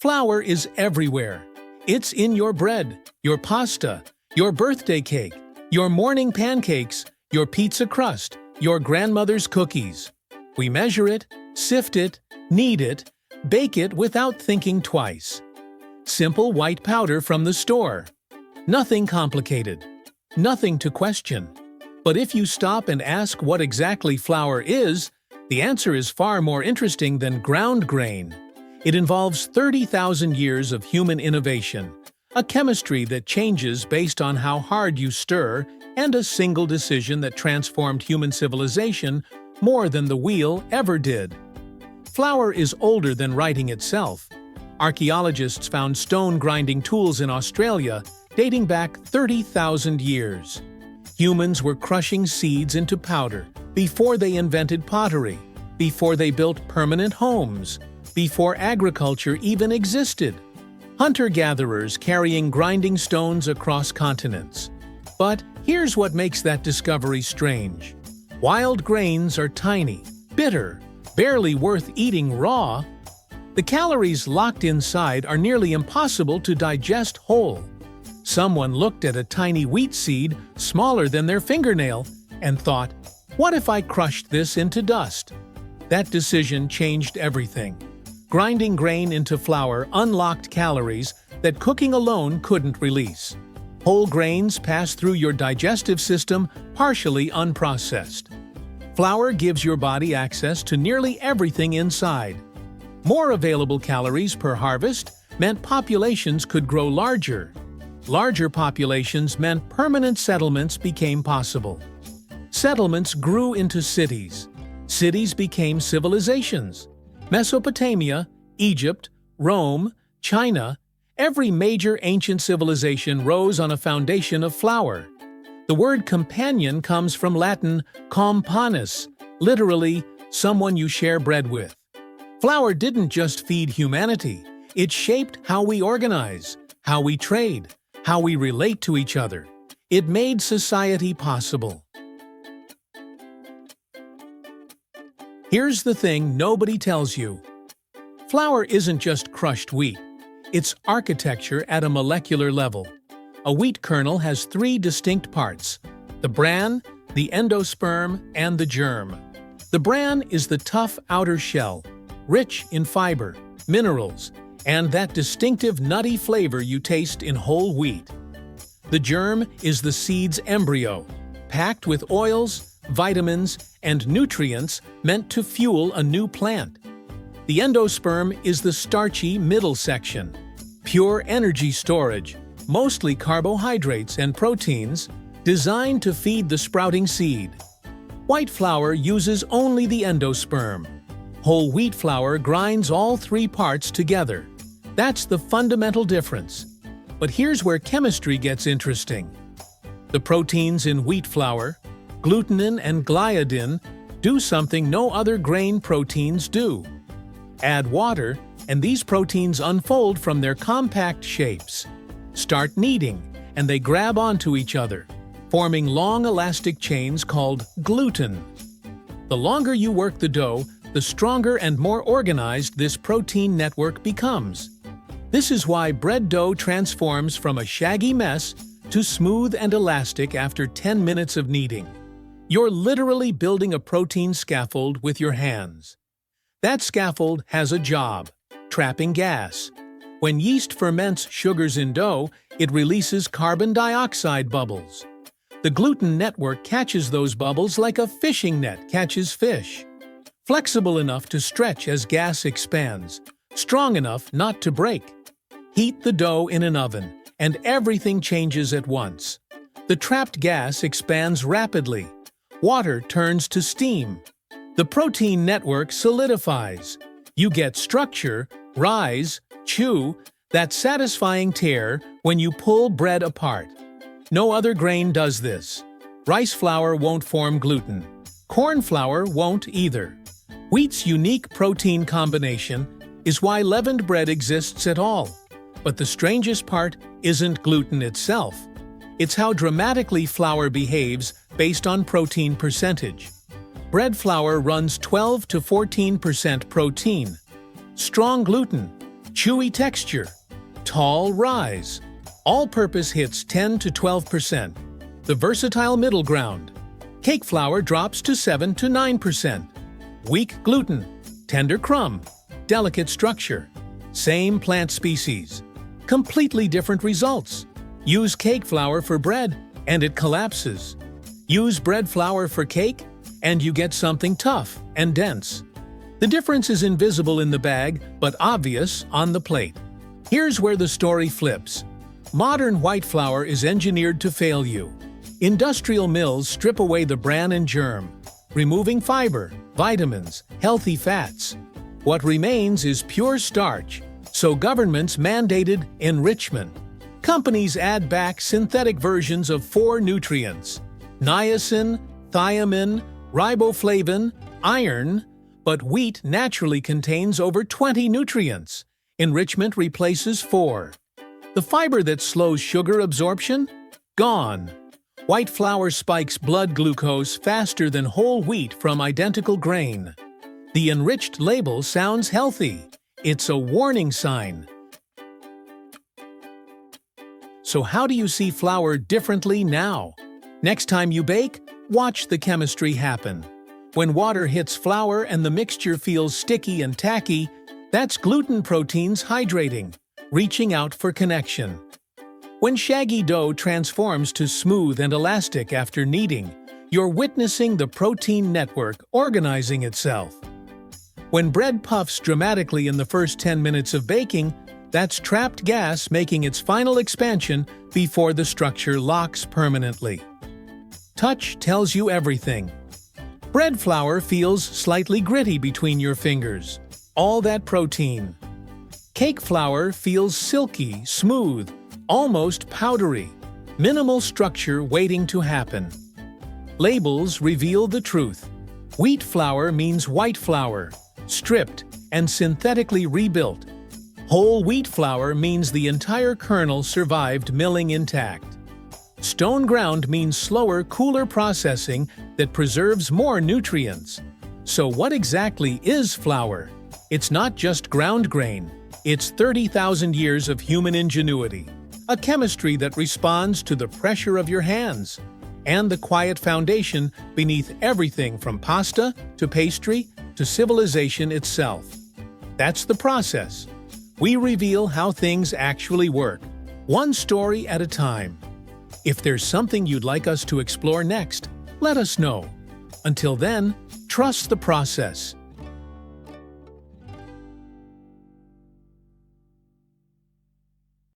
Flour is everywhere. It's in your bread, your pasta, your birthday cake, your morning pancakes, your pizza crust, your grandmother's cookies. We measure it, sift it, knead it, bake it without thinking twice. Simple white powder from the store. Nothing complicated. Nothing to question. But if you stop and ask what exactly flour is, the answer is far more interesting than ground grain. It involves 30,000 years of human innovation, a chemistry that changes based on how hard you stir, and a single decision that transformed human civilization more than the wheel ever did. Flour is older than writing itself. Archaeologists found stone-grinding tools in Australia dating back 30,000 years. Humans were crushing seeds into powder before they invented pottery, before they built permanent homes, before agriculture even existed. Hunter-gatherers carrying grinding stones across continents. But here's what makes that discovery strange. Wild grains are tiny, bitter, barely worth eating raw. The calories locked inside are nearly impossible to digest whole. Someone looked at a tiny wheat seed smaller than their fingernail and thought, "What if I crushed this into dust?" That decision changed everything. Grinding grain into flour unlocked calories that cooking alone couldn't release. Whole grains pass through your digestive system partially unprocessed. Flour gives your body access to nearly everything inside. More available calories per harvest meant populations could grow larger. Larger populations meant permanent settlements became possible. Settlements grew into cities. Cities became civilizations. Mesopotamia, Egypt, Rome, China, every major ancient civilization rose on a foundation of flour. The word companion comes from Latin companus, literally, someone you share bread with. Flour didn't just feed humanity, it shaped how we organize, how we trade, how we relate to each other. It made society possible. Here's the thing nobody tells you. Flour isn't just crushed wheat. It's architecture at a molecular level. A wheat kernel has three distinct parts: the bran, the endosperm, and the germ. The bran is the tough outer shell, rich in fiber, minerals, and that distinctive nutty flavor you taste in whole wheat. The germ is the seed's embryo, packed with oils, vitamins, and nutrients meant to fuel a new plant. The endosperm is the starchy middle section, pure energy storage, mostly carbohydrates and proteins, designed to feed the sprouting seed. White flour uses only the endosperm. Whole wheat flour grinds all three parts together. That's the fundamental difference. But here's where chemistry gets interesting. The proteins in wheat flour, glutenin and gliadin, do something no other grain proteins do. Add water, and these proteins unfold from their compact shapes. Start kneading, and they grab onto each other, forming long elastic chains called gluten. The longer you work the dough, the stronger and more organized this protein network becomes. This is why bread dough transforms from a shaggy mess to smooth and elastic after 10 minutes of kneading. You're literally building a protein scaffold with your hands. That scaffold has a job: trapping gas. When yeast ferments sugars in dough, it releases carbon dioxide bubbles. The gluten network catches those bubbles like a fishing net catches fish. Flexible enough to stretch as gas expands, strong enough not to break. Heat the dough in an oven, and everything changes at once. The trapped gas expands rapidly. Water turns to steam. The protein network solidifies. You get structure, rise, chew, that satisfying tear when you pull bread apart. No other grain does this. Rice flour won't form gluten. Corn flour won't either. Wheat's unique protein combination is why leavened bread exists at all. But the strangest part isn't gluten itself. It's how dramatically flour behaves based on protein percentage. Bread flour runs 12 to 14% protein. Strong gluten, chewy texture, tall rise. All-purpose hits 10 to 12%. The versatile middle ground. Cake flour drops to 7 to 9%. Weak gluten, tender crumb, delicate structure. Same plant species. Completely different results. Use cake flour for bread, and it collapses. Use bread flour for cake, and you get something tough and dense. The difference is invisible in the bag, but obvious on the plate. Here's where the story flips. Modern white flour is engineered to fail you. Industrial mills strip away the bran and germ, removing fiber, vitamins, healthy fats. What remains is pure starch, so governments mandated enrichment. Companies add back synthetic versions of 4 nutrients: niacin, thiamine, riboflavin, iron, but wheat naturally contains over 20 nutrients. Enrichment replaces 4. The fiber that slows sugar absorption? Gone. White flour spikes blood glucose faster than whole wheat from identical grain. The enriched label sounds healthy. It's a warning sign. So how do you see flour differently now? Next time you bake, watch the chemistry happen. When water hits flour and the mixture feels sticky and tacky, that's gluten proteins hydrating, reaching out for connection. When shaggy dough transforms to smooth and elastic after kneading, you're witnessing the protein network organizing itself. When bread puffs dramatically in the first 10 minutes of baking, that's trapped gas making its final expansion before the structure locks permanently. Touch tells you everything. Bread flour feels slightly gritty between your fingers. All that protein. Cake flour feels silky, smooth, almost powdery. Minimal structure waiting to happen. Labels reveal the truth. Wheat flour means white flour, stripped and synthetically rebuilt. Whole wheat flour means the entire kernel survived milling intact. Stone ground means slower, cooler processing that preserves more nutrients. So what exactly is flour? It's not just ground grain. It's 30,000 years of human ingenuity, a chemistry that responds to the pressure of your hands, and the quiet foundation beneath everything from pasta to pastry to civilization itself. That's the process. We reveal how things actually work, one story at a time. If there's something you'd like us to explore next, let us know. Until then, trust the process.